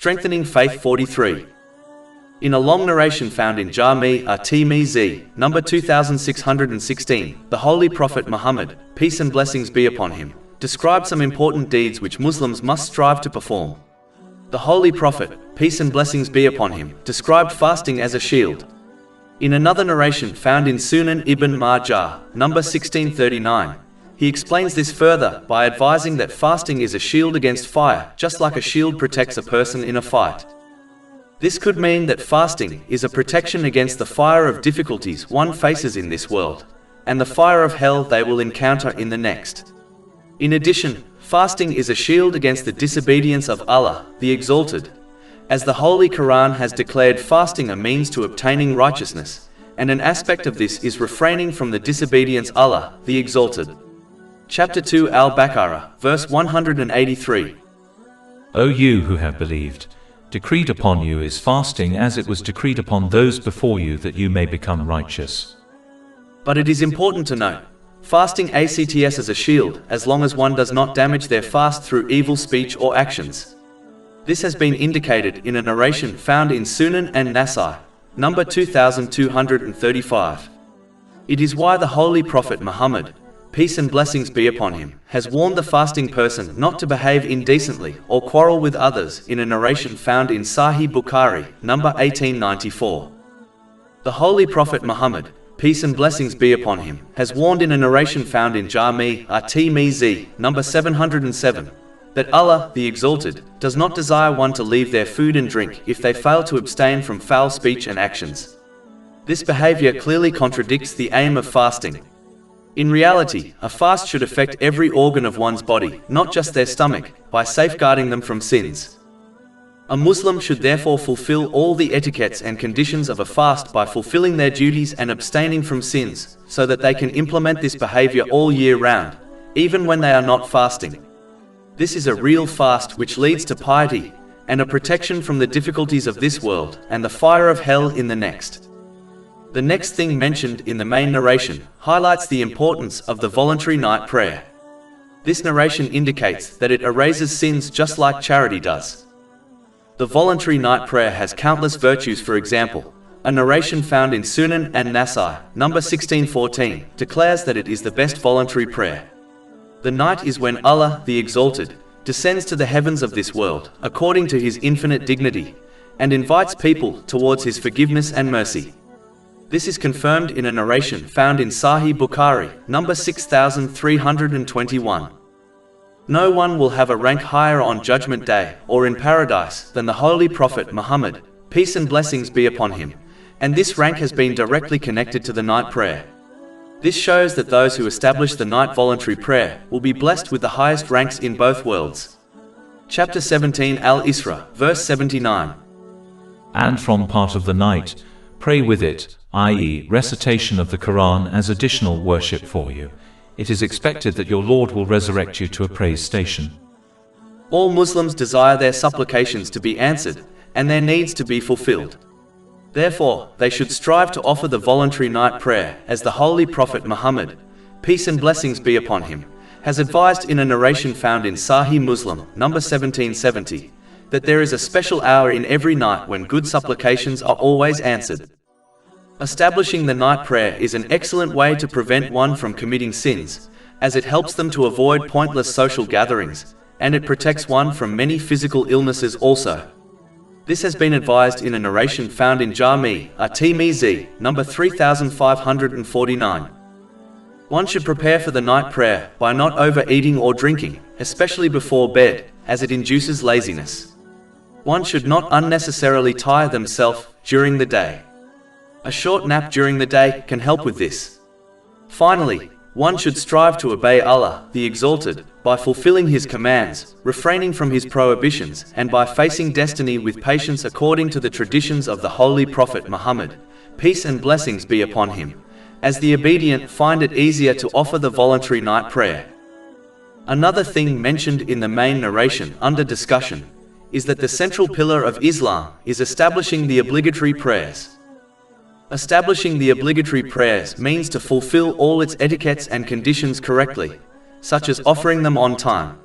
Strengthening Faith 43. In a long narration found in Jami' at-Tirmidhi, number 2616, the Holy Prophet Muhammad, peace and blessings be upon him, described some important deeds which Muslims must strive to perform. The Holy Prophet, peace and blessings be upon him, described fasting as a shield. In another narration found in Sunan ibn Majah, number 1639, he explains this further by advising that fasting is a shield against fire, just like a shield protects a person in a fight. This could mean that fasting is a protection against the fire of difficulties one faces in this world, and the fire of hell they will encounter in the next. In addition, fasting is a shield against the disobedience of Allah, the Exalted, as the Holy Quran has declared fasting a means to obtaining righteousness, and an aspect of this is refraining from the disobedience Allah, the Exalted. Chapter 2 Al-Baqarah, verse 183. O you who have believed, decreed upon you is fasting as it was decreed upon those before you that you may become righteous. But it is important to note, fasting acts as a shield as long as one does not damage their fast through evil speech or actions. This has been indicated in a narration found in Sunan and Nasai, number 2235. It is why the Holy Prophet Muhammad, peace and blessings be upon him, has warned the fasting person not to behave indecently or quarrel with others in a narration found in Sahih Bukhari, number 1894. The Holy Prophet Muhammad, peace and blessings be upon him, has warned in a narration found in Jami' at-Tirmidhi, number 707, that Allah, the Exalted, does not desire one to leave their food and drink if they fail to abstain from foul speech and actions. This behavior clearly contradicts the aim of fasting. In reality, a fast should affect every organ of one's body, not just their stomach, by safeguarding them from sins. A Muslim should therefore fulfill all the etiquettes and conditions of a fast by fulfilling their duties and abstaining from sins, so that they can implement this behavior all year round, even when they are not fasting. This is a real fast which leads to piety, and a protection from the difficulties of this world and the fire of hell in the next. The next thing mentioned in the main narration highlights the importance of the voluntary night prayer. This narration indicates that it erases sins just like charity does. The voluntary night prayer has countless virtues. For example, a narration found in Sunan and Nasai, number 1614, declares that it is the best voluntary prayer. The night is when Allah, the Exalted, descends to the heavens of this world, according to His infinite dignity, and invites people towards His forgiveness and mercy. This is confirmed in a narration found in Sahih Bukhari, number 6321. No one will have a rank higher on Judgment Day or in paradise than the Holy Prophet Muhammad, peace and blessings be upon him, and this rank has been directly connected to the night prayer. This shows that those who establish the night voluntary prayer will be blessed with the highest ranks in both worlds. Chapter 17 Al-Isra, verse 79. And from part of the night, pray with it, i.e., recitation of the Quran as additional worship for you. It is expected that your Lord will resurrect you to a praise station. All Muslims desire their supplications to be answered and their needs to be fulfilled. Therefore, they should strive to offer the voluntary night prayer as the Holy Prophet Muhammad, peace and blessings be upon him, has advised in a narration found in Sahih Muslim, number 1770, that there is a special hour in every night when good supplications are always answered. Establishing the night prayer is an excellent way to prevent one from committing sins, as it helps them to avoid pointless social gatherings, and it protects one from many physical illnesses also. This has been advised in a narration found in Jami' at-Tirmidhi, number 3549. One should prepare for the night prayer by not overeating or drinking, especially before bed, as it induces laziness. One should not unnecessarily tire themselves during the day. A short nap during the day can help with this. Finally, one should strive to obey Allah, the Exalted, by fulfilling His commands, refraining from His prohibitions, and by facing destiny with patience according to the traditions of the Holy Prophet Muhammad, peace and blessings be upon him, as the obedient find it easier to offer the voluntary night prayer. Another thing mentioned in the main narration under discussion is that the central pillar of Islam is establishing the obligatory prayers. Establishing the obligatory prayers means to fulfill all its etiquettes and conditions correctly, such as offering them on time.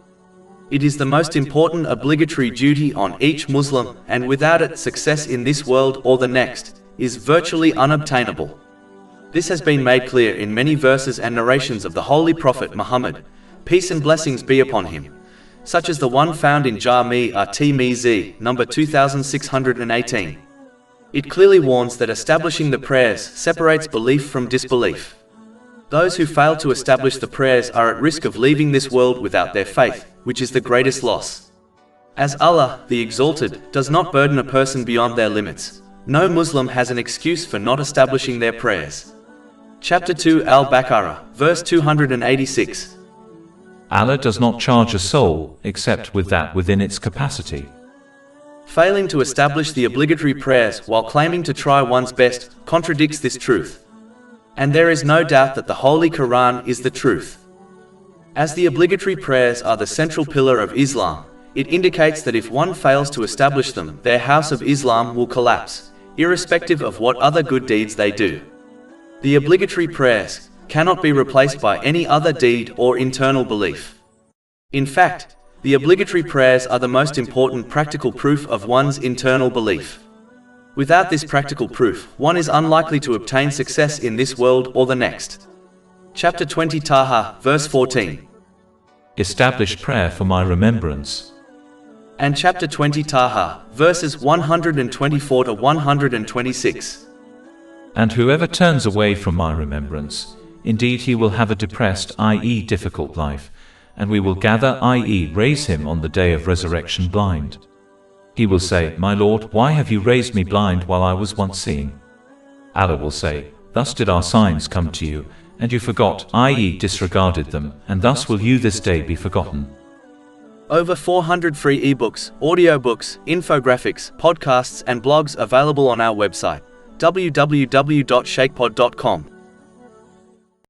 It is the most important obligatory duty on each Muslim, and without it, success in this world or the next is virtually unobtainable. This has been made clear in many verses and narrations of the Holy Prophet Muhammad, peace and blessings be upon him, such as the one found in Jami' at-Tirmidhi, number 2618. It clearly warns that establishing the prayers separates belief from disbelief. Those who fail to establish the prayers are at risk of leaving this world without their faith, which is the greatest loss. As Allah, the Exalted, does not burden a person beyond their limits, no Muslim has an excuse for not establishing their prayers. Chapter 2 Al-Baqarah, verse 286. Allah does not charge a soul except with that within its capacity. Failing to establish the obligatory prayers while claiming to try one's best contradicts this truth. And there is no doubt that the Holy Quran is the truth. As the obligatory prayers are the central pillar of Islam, it indicates that if one fails to establish them, their house of Islam will collapse, irrespective of what other good deeds they do. The obligatory prayers cannot be replaced by any other deed or internal belief. In fact, the obligatory prayers are the most important practical proof of one's internal belief. Without this practical proof, one is unlikely to obtain success in this world or the next. Chapter 20 Taha, verse 14. Establish prayer for my remembrance. And chapter 20 Taha, verses 124 to 126. And whoever turns away from my remembrance, indeed he will have a depressed, i.e. difficult life, and we will gather, i.e. raise him on the day of resurrection blind. He will say, My Lord, why have you raised me blind while I was once seeing? Allah will say, Thus did our signs come to you, and you forgot, i.e. disregarded them, and thus will you this day be forgotten. Over 400 free ebooks, audiobooks, infographics, podcasts and blogs available on our website, www.shaykhpod.com.